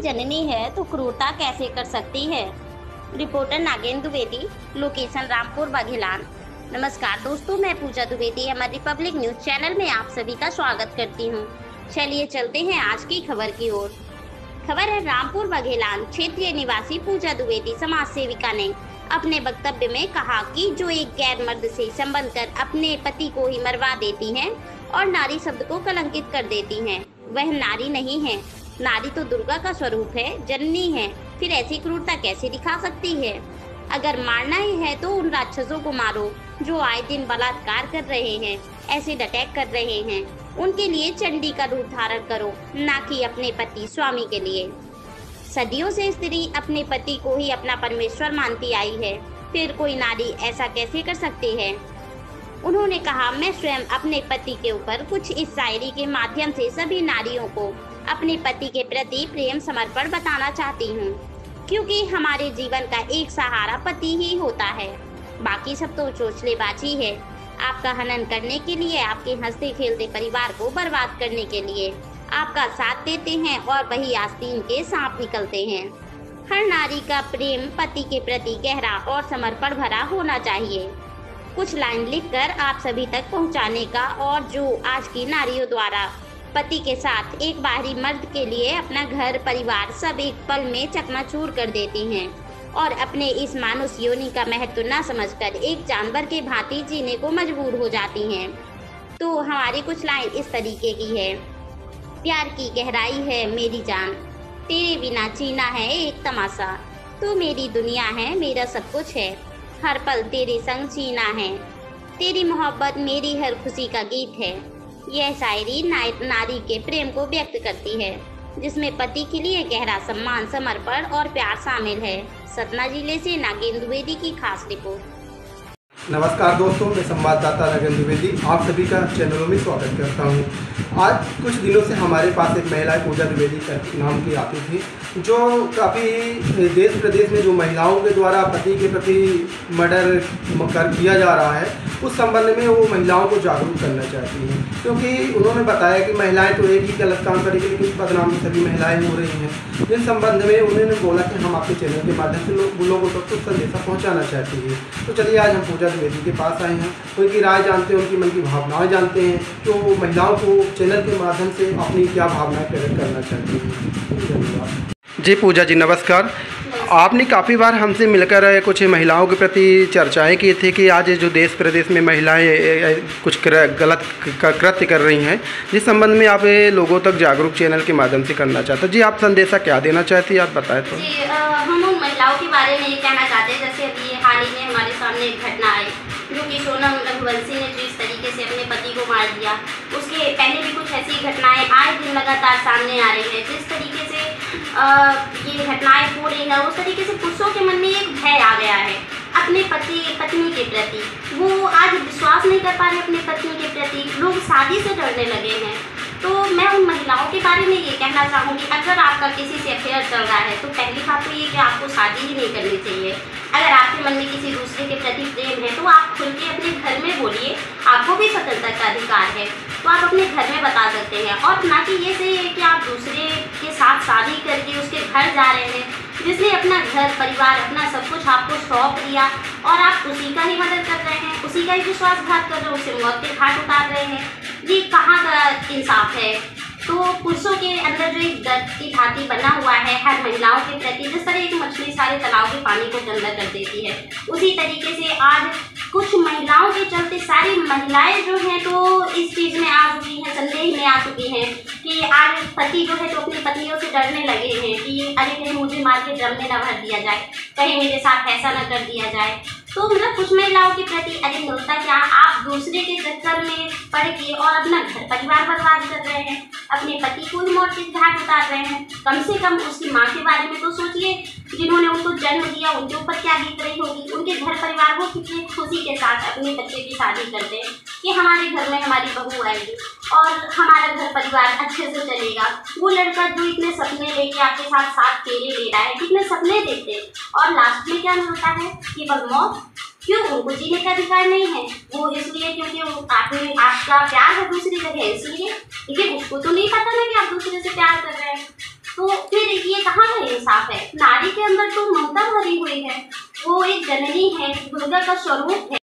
जननी है तो क्रूरता कैसे कर सकती है। Reporter Nagendra Dwivedi, location Rampur Baghelan. नमस्कार दोस्तों, मैं पूजा द्विवेदी हमारी रिपब्लिक न्यूज चैनल में आप सभी का स्वागत करती हूं। चलिए चलते हैं आज की खबर की ओर। खबर है रामपुर बघेलान क्षेत्रीय निवासी पूजा द्विवेदी समाज सेविका ने अपने वक्तव्य में कहा कि जो एक गैर मर्द से संबंध कर अपने पति को ही मरवा देती हैं और नारी शब्द को कलंकित कर देती हैं, वह नारी नहीं है। नारी तो दुर्गा का स्वरूप है, जननी है, फिर ऐसी क्रूरता कैसे दिखा सकती है। अगर मारना ही है तो उन राक्षसों को मारो जो आए दिन बलात्कार कर रहे हैं, एसिड अटैक कर रहे हैं। उनके लिए चंडी का रूप धारण करो, ना कि अपने पति स्वामी के लिए। सदियों से स्त्री अपने पति को ही अपना परमेश्वर मानती आई है, फिर कोई नारी ऐसा कैसे कर सकती है। उन्होंने कहा, मैं स्वयं अपने पति के ऊपर कुछ इस शायरी के माध्यम से सभी नारियों को अपने पति के प्रति प्रेम समर्पण बताना चाहती हूँ, क्योंकि हमारे जीवन का एक सहारा पति ही होता है, बाकी सब तो चोचलेबाजी है। आपका हनन करने के लिए, आपके हंसते खेलते परिवार को बर्बाद करने के लिए आपका साथ देते हैं और वही आस्तीन के सांप निकलते हैं। हर नारी का प्रेम पति के प्रति गहरा और समर्पण भरा होना चाहिए। कुछ लाइन लिखकर आप सभी तक पहुंचाने का, और जो आज की नारियों द्वारा पति के साथ एक बाहरी मर्द के लिए अपना घर परिवार सब एक पल में चकनाचूर कर देती हैं और अपने इस मानुष योनि का महत्व न समझकर एक जानवर के भांति जीने को मजबूर हो जाती हैं। तो हमारी कुछ लाइन इस तरीके की है। प्यार की गहराई है मेरी जान, तेरे बिना जीना है एक तमाशा, तू मेरी दुनिया है, मेरा सब कुछ है, हर पल तेरे संग जीना है, तेरी मोहब्बत मेरी हर खुशी का गीत है। यह शायरी नारी के प्रेम को व्यक्त करती है, जिसमें पति के लिए गहरा सम्मान, समर्पण और प्यार शामिल है। सतना जिले से नागेंद्र द्विवेदी की खास रिपोर्ट। नमस्कार दोस्तों, मैं संवाददाता नागेंद्र द्विवेदी आप सभी का चैनलों में स्वागत करता हूं। आज कुछ दिनों से हमारे पास एक महिला पूजा द्विवेदी का नाम की आती थी, जो काफ़ी देश प्रदेश में जो महिलाओं के द्वारा पति के प्रति मर्डर किया जा रहा है, उस संबंध में वो महिलाओं को जागरूक करना चाहती हैं, क्योंकि उन्होंने बताया कि महिलाएं तो एक ही गलत काम करेंगी, लेकिन बदनामी सभी महिलाएं हो रही हैं। जिन संबंध में उन्होंने बोला कि हम आपके चैनल के माध्यम से लोगों तक कुछ संदेशा पहुँचाना चाहती हैं। तो चलिए आज हम पूजा द्विवेदी के पास आए हैं, उनकी राय जानते हैं, उनकी मन की भावनाएं जानते हैं, तो महिलाओं को चैनल के माध्यम से अपनी क्या भावनाएं प्रकट करना चाहती हैं। जी पूजा जी नमस्कार। आपने काफ़ी बार हमसे मिलकर कुछ महिलाओं के प्रति चर्चाएं की थी कि आज जो देश प्रदेश में महिलाएं कुछ गलत कृत्य कर रही हैं, जिस संबंध में आप लोगों तक जागरूक चैनल के माध्यम से करना चाहते हैं। जी आप संदेशा क्या देना चाहती हैं, आप बताएं तो। जी हम उन महिलाओं के बारे में ये कहना चाहते हैं, जैसे अभी हाल ही में हमारे सामने एक घटना आई, जो कि सोनम रघुवंशी ने जो इस तरीके से अपने पति को मार दिया। उसके पहले भी कुछ ऐसी घटनाएं आए दिन लगातार सामने आ रही है। जिस तरीके से ये घटनाएं हो रही है, उस तरीके से पुरुषों के मन में एक भय आ गया है अपने पत्नी के प्रति। वो आज विश्वास नहीं कर पा रहे अपने पत्नी के प्रति, लोग शादी से डरने लगे हैं। तो मैं उन महिलाओं के बारे में ये कहना चाहूँगी, अगर आपका किसी से अफेयर चल रहा है तो पहली बात तो ये कि आपको शादी ही नहीं करनी चाहिए। अगर आपके मन में किसी दूसरे के प्रति प्रेम है तो आप खुल के अपने घर में बोलिए, आपको भी स्वतंत्रता का अधिकार है, तो आप अपने घर में बता सकते हैं। और ना कि ये सही है कि आप दूसरे के साथ शादी करके उसके घर जा रहे हैं, जिसने अपना घर परिवार अपना सब कुछ आपको सौंप दिया और आप उसी का ही मदद कर रहे हैं, उसी का ही विश्वासघात कर रहे हैं, उसे मौत के घाट उतार रहे हैं। ये कहाँ का इंसाफ है। तो पुरुषों के अंदर जो एक दर्द की भांति बना हुआ है हर महिलाओं के प्रति, जिस तरह एक मछली सारे तालाब के पानी को गंदा कर देती है, उसी तरीके से आज कुछ महिलाओं के चलते सारी महिलाएं जो हैं तो इस चीज़ में आ चुकी हैं, संदेह में आ चुकी हैं कि आज पति जो है तो अपनी पत्नियों से डरने लगे हैं कि अरे कहीं मुझे मार के ड्रम में न भर दिया जाए, कहीं मेरे साथ ऐसा न कर दिया जाए। तो मतलब कुछ महिलाओं के प्रति अरे होता क्या, आप दूसरे के चक्कर में पड़ के और अपना घर परिवार बर्बाद कर रहे हैं, अपने पति को ही मौत के घाट उतार रहे हैं। कम से कम उसकी माँ के बारे में तो सोचिए, जिन्होंने उनको जन्म दिया, उनके ऊपर क्या बीत रही होगी। उनके घर परिवार को कितनी खुशी के साथ अपने बच्चे की शादी करते हैं कि हमारे घर में हमारी बहू आएगी और हमारा घर परिवार अच्छे से चलेगा। वो लड़का जो इतने सपने लेके आपके साथ साथ फेरे ले रहा है, कितने सपने देखते हैं, और लास्ट में क्या मिलता है कि बस मौत। क्यों? उनको जीने का अधिकार नहीं है। वो इसलिए क्योंकि आपका प्यार है दूसरी जगह, इसलिए। लेकिन उसको तो नहीं पता ना कि आप दूसरे से प्यार कर रहे हैं। तो फिर ये ये कहाँ का इंसाफ है। नारी के अंदर तो ममता भरी हुई है, वो एक जननी है, दुर्गा का स्वरूप है।